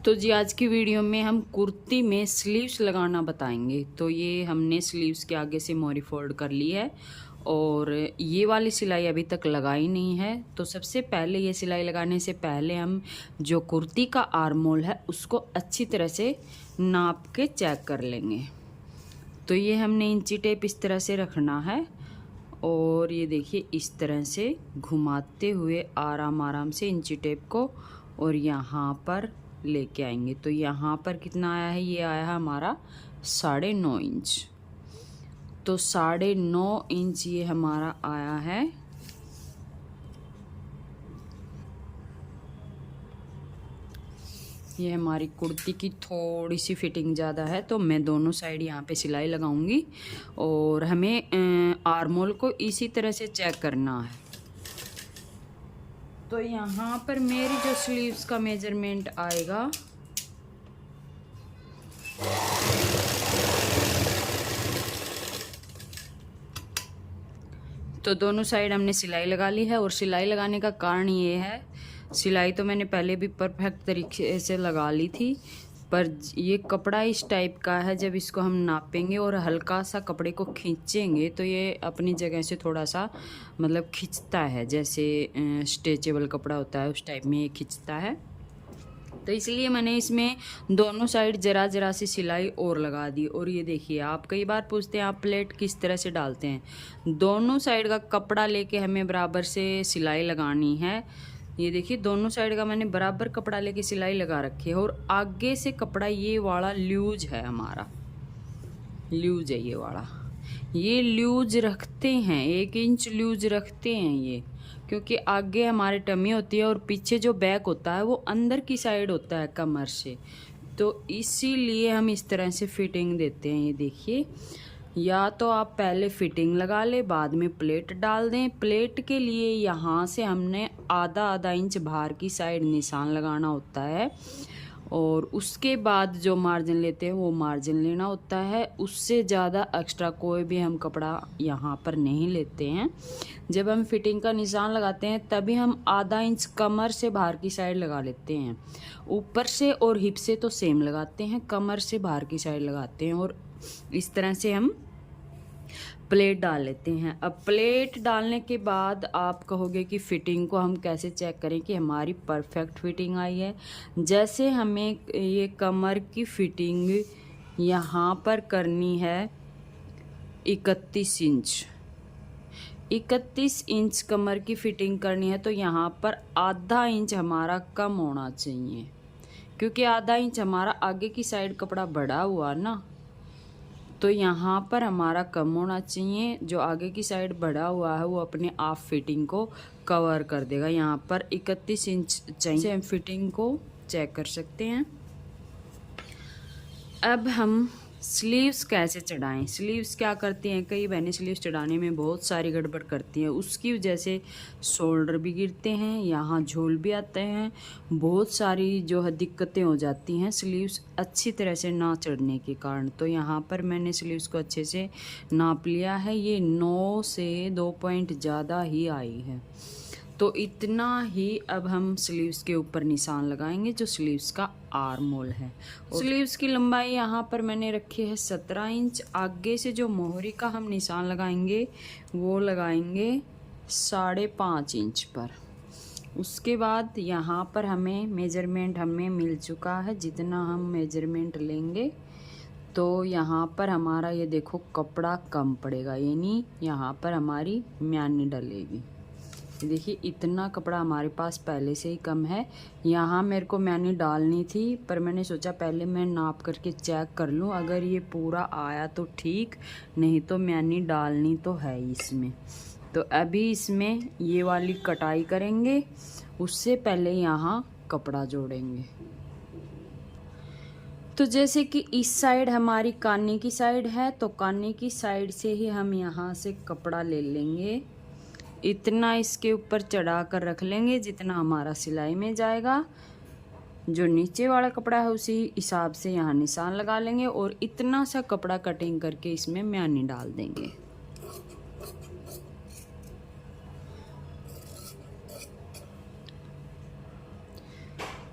तो जी आज की वीडियो में हम कुर्ती में स्लीव्स लगाना बताएंगे। तो ये हमने स्लीव्स के आगे से मोरी फोल्ड कर ली है और ये वाली सिलाई अभी तक लगाई नहीं है। तो सबसे पहले ये सिलाई लगाने से पहले हम जो कुर्ती का आर्म होल है उसको अच्छी तरह से नाप के चेक कर लेंगे। तो ये हमने इंची टेप इस तरह से रखना है और ये देखिए इस तरह से घुमाते हुए आराम आराम से इंची टेप को और यहाँ पर लेके आएंगे। तो यहाँ पर कितना आया है, ये आया है हमारा 9.5 इंच। तो 9.5 इंच ये हमारा आया है। ये हमारी कुर्ती की थोड़ी सी फिटिंग ज़्यादा है तो मैं दोनों साइड यहाँ पे सिलाई लगाऊंगी और हमें आर्म होल को इसी तरह से चेक करना है। तो यहाँ पर मेरी जो स्लीव्स का मेजरमेंट आएगा तो दोनों साइड हमने सिलाई लगा ली है और सिलाई लगाने का कारण ये है, सिलाई तो मैंने पहले भी परफेक्ट तरीके से लगा ली थी, पर ये कपड़ा इस टाइप का है जब इसको हम नापेंगे और हल्का सा कपड़े को खींचेंगे तो ये अपनी जगह से थोड़ा सा मतलब खिंचता है, जैसे स्ट्रेचेबल कपड़ा होता है उस टाइप में ये खिंचता है। तो इसलिए मैंने इसमें दोनों साइड ज़रा ज़रा सी सिलाई और लगा दी। और ये देखिए, आप कई बार पूछते हैं आप प्लेट किस तरह से डालते हैं। दोनों साइड का कपड़ा लेके हमें बराबर से सिलाई लगानी है। ये देखिए दोनों साइड का मैंने बराबर कपड़ा लेके सिलाई लगा रखी है और आगे से कपड़ा ये वाला लूज है, हमारा लूज है ये वाला। ये लूज रखते हैं, 1 इंच लूज रखते हैं ये, क्योंकि आगे हमारे टमी होती है और पीछे जो बैक होता है वो अंदर की साइड होता है कमर से। तो इसीलिए हम इस तरह से फिटिंग देते हैं। ये देखिए, या तो आप पहले फिटिंग लगा ले बाद में प्लेट डाल दें। प्लेट के लिए यहाँ से हमने आधा इंच बाहर की साइड निशान लगाना होता है और उसके बाद जो मार्जिन लेते हैं वो मार्जिन लेना होता है। उससे ज़्यादा एक्स्ट्रा कोई भी हम कपड़ा यहाँ पर नहीं लेते हैं। जब हम फिटिंग का निशान लगाते हैं तभी हम आधा इंच कमर से बाहर की साइड लगा लेते हैं। ऊपर से और हिप से तो सेम लगाते हैं, कमर से बाहर की साइड लगाते हैं और इस तरह से हम प्लेट डाल लेते हैं। अब प्लेट डालने के बाद आप कहोगे कि फ़िटिंग को हम कैसे चेक करें कि हमारी परफेक्ट फिटिंग आई है। जैसे हमें ये कमर की फिटिंग यहाँ पर करनी है 31 इंच, 31 इंच कमर की फिटिंग करनी है, तो यहाँ पर आधा इंच हमारा कम होना चाहिए, क्योंकि आधा इंच हमारा आगे की साइड कपड़ा बढ़ा हुआ ना, तो यहाँ पर हमारा कम होना चाहिए। जो आगे की साइड बढ़ा हुआ है वो अपने आप फिटिंग को कवर कर देगा। यहाँ पर 31 इंच चाहिए, हम फिटिंग को चेक कर सकते हैं। अब हम स्लीव्स कैसे चढ़ाएं। स्लीव्स क्या करती हैं, कई बहनें स्लीव्स चढ़ाने में बहुत सारी गड़बड़ करती हैं, उसकी वजह से शोल्डर भी गिरते हैं, यहाँ झोल भी आते हैं, बहुत सारी जो है दिक्कतें हो जाती हैं स्लीव्स अच्छी तरह से ना चढ़ने के कारण। तो यहाँ पर मैंने स्लीव्स को अच्छे से नाप लिया है। ये 9 से 2 पॉइंट ज़्यादा ही आई है, तो इतना ही अब हम स्लीव्स के ऊपर निशान लगाएंगे जो स्लीव्स का आर्म होल है। स्लीव्स की लंबाई यहाँ पर मैंने रखी है 17 इंच। आगे से जो मोहरी का हम निशान लगाएंगे वो लगाएंगे 5.5 इंच पर। उसके बाद यहाँ पर हमें मेजरमेंट हमें मिल चुका है, जितना हम मेजरमेंट लेंगे तो यहाँ पर हमारा ये देखो कपड़ा कम पड़ेगा, यानी यहाँ पर हमारी म्यानी डलेगी। देखिए इतना कपड़ा हमारे पास पहले से ही कम है। यहाँ मेरे को मैंने डालनी थी, पर मैंने सोचा पहले मैं नाप करके चेक कर लूँ, अगर ये पूरा आया तो ठीक, नहीं तो मैंने डालनी तो है इसमें। तो अभी इसमें ये वाली कटाई करेंगे, उससे पहले यहाँ कपड़ा जोड़ेंगे। तो जैसे कि इस साइड हमारी कानी की साइड है, तो कानी की साइड से ही हम यहाँ से कपड़ा ले लेंगे, इतना इसके ऊपर चढ़ा कर रख लेंगे जितना हमारा सिलाई में जाएगा। जो नीचे वाला कपड़ा है उसी हिसाब से यहाँ निशान लगा लेंगे और इतना सा कपड़ा कटिंग करके इसमें म्यानी डाल देंगे।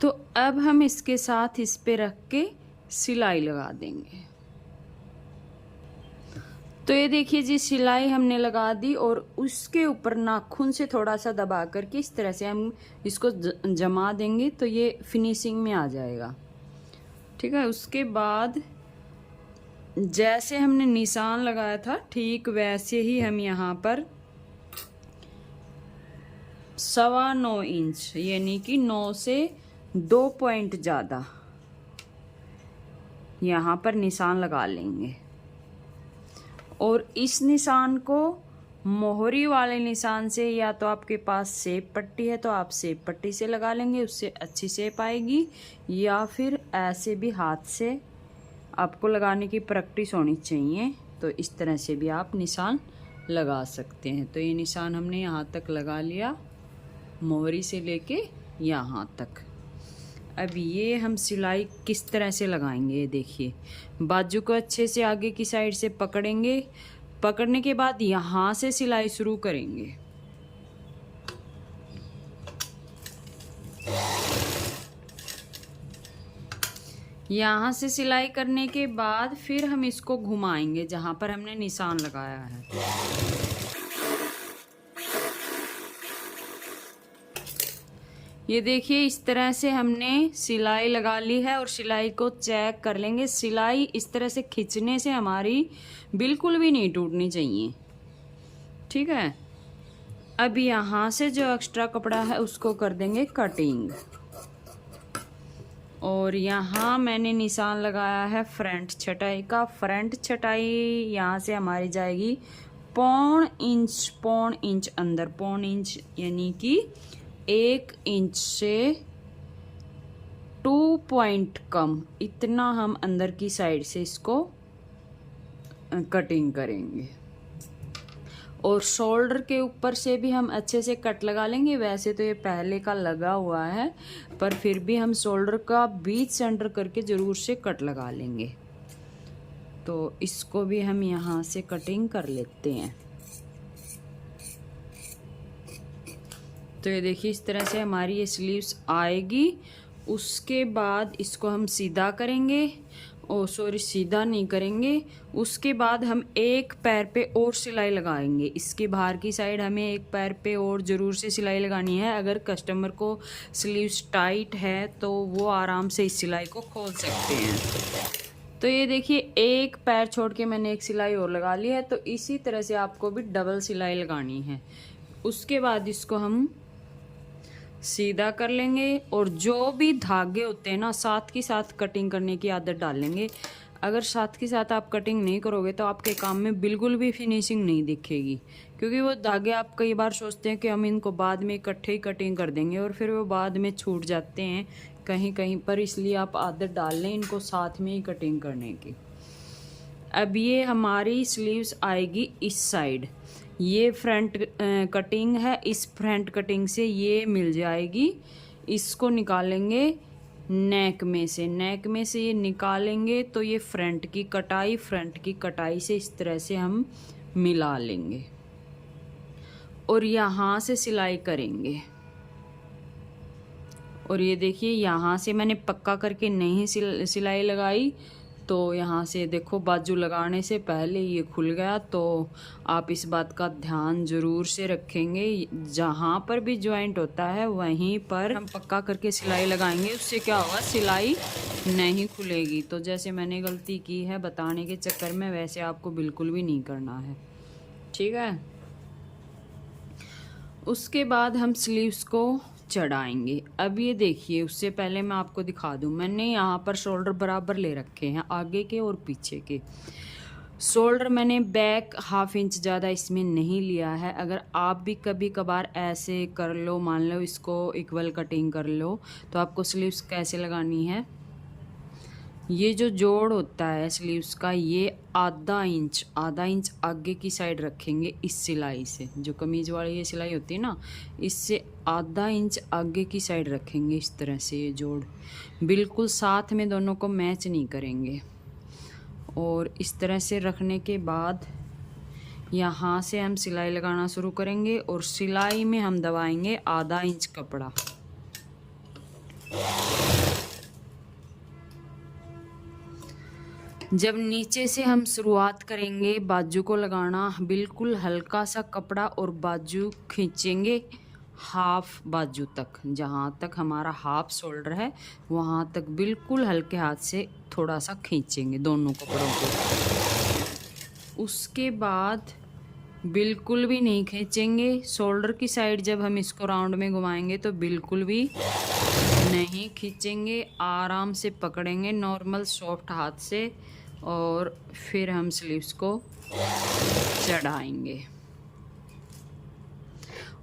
तो अब हम इसके साथ इस पे रख के सिलाई लगा देंगे। तो ये देखिए जी, सिलाई हमने लगा दी और उसके ऊपर नाखून से थोड़ा सा दबा करके इस तरह से हम इसको जमा देंगे तो ये फिनिशिंग में आ जाएगा। ठीक है, उसके बाद जैसे हमने निशान लगाया था ठीक वैसे ही हम यहाँ पर 9.25 इंच यानी कि 9 से 2 पॉइंट ज़्यादा यहाँ पर निशान लगा लेंगे। और इस निशान को मोहरी वाले निशान से, या तो आपके पास सेब पट्टी है तो आप सेब पट्टी से लगा लेंगे, उससे अच्छी शेप आएगी, या फिर ऐसे भी हाथ से आपको लगाने की प्रैक्टिस होनी चाहिए। तो इस तरह से भी आप निशान लगा सकते हैं। तो ये निशान हमने यहाँ तक लगा लिया, मोहरी से लेके यहाँ तक। अब ये हम सिलाई किस तरह से लगाएंगे, ये देखिए, बाजू को अच्छे से आगे की साइड से पकड़ेंगे, पकड़ने के बाद यहाँ से सिलाई शुरू करेंगे। यहाँ से सिलाई करने के बाद फिर हम इसको घुमाएंगे जहाँ पर हमने निशान लगाया है। ये देखिए, इस तरह से हमने सिलाई लगा ली है और सिलाई को चेक कर लेंगे। सिलाई इस तरह से खींचने से हमारी बिल्कुल भी नहीं टूटनी चाहिए। ठीक है, अब यहाँ से जो एक्स्ट्रा कपड़ा है उसको कर देंगे कटिंग। और यहाँ मैंने निशान लगाया है फ्रंट छटाई का। फ्रंट छटाई यहाँ से हमारी जाएगी 0.25 इंच अंदर, 0.25 इंच यानी कि 1 इंच से 2 पॉइंट कम, इतना हम अंदर की साइड से इसको कटिंग करेंगे। और शोल्डर के ऊपर से भी हम अच्छे से कट लगा लेंगे। वैसे तो ये पहले का लगा हुआ है, पर फिर भी हम शोल्डर का बीच सेंटर करके ज़रूर से कट लगा लेंगे। तो इसको भी हम यहाँ से कटिंग कर लेते हैं। तो ये देखिए, इस तरह से हमारी ये स्लीव्स आएगी। उसके बाद इसको हम सीधा करेंगे, सीधा नहीं करेंगे। उसके बाद हम एक पैर पे और सिलाई लगाएंगे। इसके बाहर की साइड हमें एक पैर पे और ज़रूर से सिलाई लगानी है। अगर कस्टमर को स्लीव्स टाइट है तो वो आराम से इस सिलाई को खोल सकते हैं। तो ये देखिए, एक पैर छोड़ के मैंने एक सिलाई और लगा ली है। तो इसी तरह से आपको भी डबल सिलाई लगानी है। उसके बाद इसको हम सीधा कर लेंगे और जो भी धागे होते हैं ना, साथ के साथ कटिंग करने की आदत डालेंगे। अगर साथ के साथ आप कटिंग नहीं करोगे तो आपके काम में बिल्कुल भी फिनिशिंग नहीं दिखेगी, क्योंकि वो धागे आप कई बार सोचते हैं कि हम इनको बाद में इकट्ठे ही कटिंग कर देंगे और फिर वो बाद में छूट जाते हैं कहीं कहीं पर। इसलिए आप आदत डाल लें इनको साथ में ही कटिंग करने की। अब ये हमारी स्लीव्स आएगी इस साइड, ये फ्रंट कटिंग है, इस फ्रंट कटिंग से ये मिल जाएगी। इसको निकालेंगे नेक में से, नेक में से ये निकालेंगे तो ये फ्रंट की कटाई से इस तरह से हम मिला लेंगे और यहाँ से सिलाई करेंगे। और ये देखिए, यहाँ से मैंने पक्का करके नहीं सिलाई लगाई, तो यहाँ से देखो बाजू लगाने से पहले ये खुल गया। तो आप इस बात का ध्यान ज़रूर से रखेंगे, जहाँ पर भी जॉइंट होता है वहीं पर हम पक्का करके सिलाई लगाएंगे। उससे क्या होगा, सिलाई नहीं खुलेगी। तो जैसे मैंने गलती की है बताने के चक्कर में, वैसे आपको बिल्कुल भी नहीं करना है। ठीक है, उसके बाद हम स्लीव्स को चढ़ाएंगे। अब ये देखिए, उससे पहले मैं आपको दिखा दूं, मैंने यहाँ पर शोल्डर बराबर ले रखे हैं, आगे के और पीछे के। शोल्डर मैंने बैक 1/2 इंच ज़्यादा इसमें नहीं लिया है। अगर आप भी कभी कभार ऐसे कर लो, मान लो इसको इक्वल कटिंग कर लो, तो आपको स्लीव्स कैसे लगानी है, ये जो जोड़ होता है स्लीव्स का, ये आधा इंच आगे की साइड रखेंगे इस सिलाई से। जो कमीज वाली ये सिलाई होती है ना, इससे आधा इंच आगे की साइड रखेंगे इस तरह से। ये जोड़ बिल्कुल साथ में दोनों को मैच नहीं करेंगे। और इस तरह से रखने के बाद यहाँ से हम सिलाई लगाना शुरू करेंगे और सिलाई में हम दबाएंगे आधा इंच कपड़ा। जब नीचे से हम शुरुआत करेंगे बाजू को लगाना, बिल्कुल हल्का सा कपड़ा और बाजू खींचेंगे हाफ बाजू तक, जहाँ तक हमारा हाफ शोल्डर है वहाँ तक बिल्कुल हल्के हाथ से थोड़ा सा खींचेंगे दोनों कपड़ों को। उसके बाद बिल्कुल भी नहीं खींचेंगे शोल्डर की साइड। जब हम इसको राउंड में घुमाएंगे तो बिल्कुल भी नहीं खींचेंगे, आराम से पकड़ेंगे नॉर्मल सॉफ्ट हाथ से, और फिर हम स्लीव्स को चढ़ाएंगे।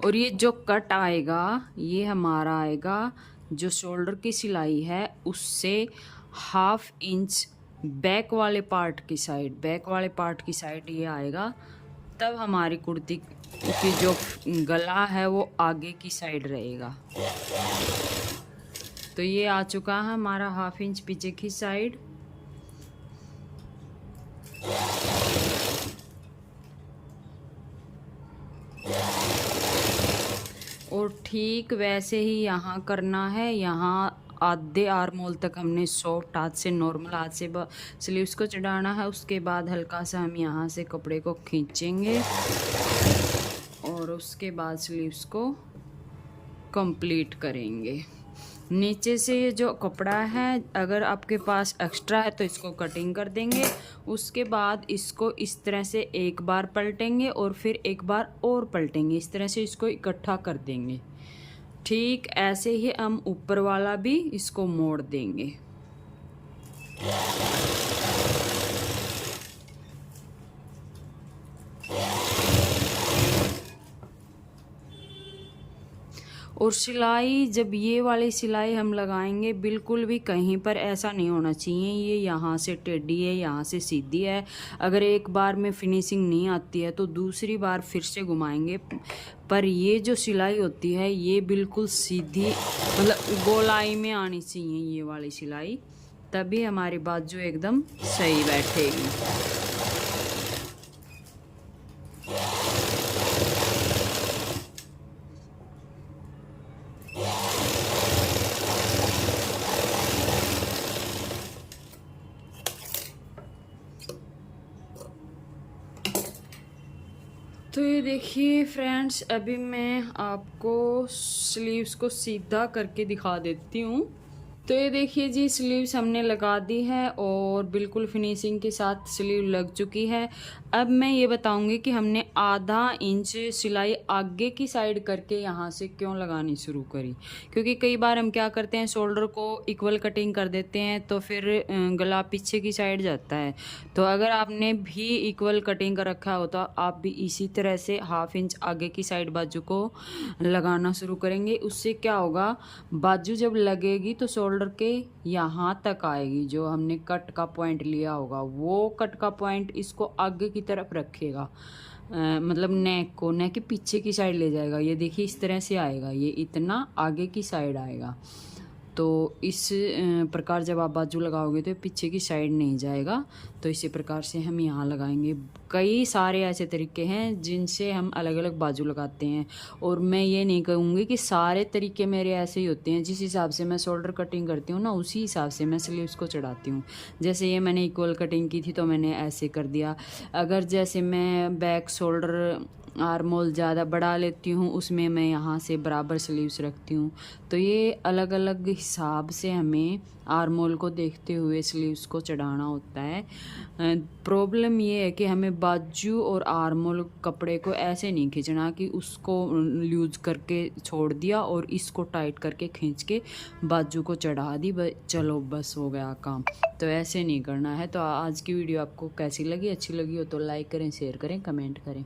और ये जो कट आएगा ये हमारा आएगा जो शोल्डर की सिलाई है उससे 1/2 इंच बैक वाले पार्ट की साइड, ये आएगा। तब हमारी कुर्ती की जो गला है वो आगे की साइड रहेगा। तो ये आ चुका है हमारा 1/2 इंच पीछे की साइड। और ठीक वैसे ही यहाँ करना है। यहाँ आधे आर्म होल तक हमने सॉफ्ट हाथ से, नॉर्मल हाथ से स्लीव्स को चढ़ाना है। उसके बाद हल्का सा हम यहाँ से कपड़े को खींचेंगे और उसके बाद स्लीव्स को कंप्लीट करेंगे। नीचे से ये जो कपड़ा है अगर आपके पास एक्स्ट्रा है तो इसको कटिंग कर देंगे। उसके बाद इसको इस तरह से एक बार पलटेंगे और फिर एक बार और पलटेंगे, इस तरह से इसको इकट्ठा कर देंगे। ठीक ऐसे ही हम ऊपर वाला भी इसको मोड़ देंगे। और सिलाई, जब ये वाली सिलाई हम लगाएंगे बिल्कुल भी कहीं पर ऐसा नहीं होना चाहिए ये यहाँ से टेढ़ी है, यहाँ से सीधी है। अगर एक बार में फिनिशिंग नहीं आती है तो दूसरी बार फिर से घुमाएंगे। पर ये जो सिलाई होती है ये बिल्कुल सीधी, मतलब गोलाई में आनी चाहिए ये वाली सिलाई, तभी हमारी बाजू एकदम सही बैठेगी। तो ये देखिए फ्रेंड्स, अभी मैं आपको स्लीव्स को सीधा करके दिखा देती हूँ। तो ये देखिए जी, स्लीव्स हमने लगा दी है और बिल्कुल फिनिशिंग के साथ स्लीव लग चुकी है। अब मैं ये बताऊंगी कि हमने आधा इंच सिलाई आगे की साइड करके यहाँ से क्यों लगानी शुरू करी। क्योंकि कई बार हम क्या करते हैं, शोल्डर को इक्वल कटिंग कर देते हैं तो फिर गला पीछे की साइड जाता है। तो अगर आपने भी इक्वल कटिंग कर रखा हो तो आप भी इसी तरह से 1/2 इंच आगे की साइड बाजू को लगाना शुरू करेंगे। उससे क्या होगा, बाजू जब लगेगी तो शोल्डर के यहाँ तक आएगी। जो हमने कट का पॉइंट लिया होगा वो कट का पॉइंट इसको आगे की तरफ रखेगा, मतलब नेक के पीछे की साइड ले जाएगा। ये देखिए इस तरह से आएगा, ये इतना आगे की साइड आएगा। तो इस प्रकार जब आप बाजू लगाओगे तो पीछे की साइड नहीं जाएगा। तो इसी प्रकार से हम यहाँ लगाएंगे। कई सारे ऐसे तरीके हैं जिनसे हम अलग अलग बाजू लगाते हैं, और मैं ये नहीं कहूँगी कि सारे तरीके मेरे ऐसे ही होते हैं। जिस हिसाब से मैं शोल्डर कटिंग करती हूँ ना, उसी हिसाब से मैं स्लीव्स को चढ़ाती हूँ। जैसे ये मैंने इक्वल कटिंग की थी तो मैंने ऐसे कर दिया। अगर जैसे मैं बैक शोल्डर आर्म होल ज़्यादा बढ़ा लेती हूँ उसमें मैं यहाँ से बराबर स्लीव्स रखती हूँ। तो ये अलग अलग हिसाब से हमें आर्म होल को देखते हुए स्लीव्स को चढ़ाना होता है। प्रॉब्लम ये है कि हमें बाजू और आर्म होल कपड़े को ऐसे नहीं खींचना कि उसको लूज करके छोड़ दिया और इसको टाइट करके खींच के बाजू को चढ़ा दी, चलो बस हो गया काम। तो ऐसे नहीं करना है। तो आज की वीडियो आपको कैसी लगी, अच्छी लगी हो तो लाइक करें, शेयर करें, कमेंट करें।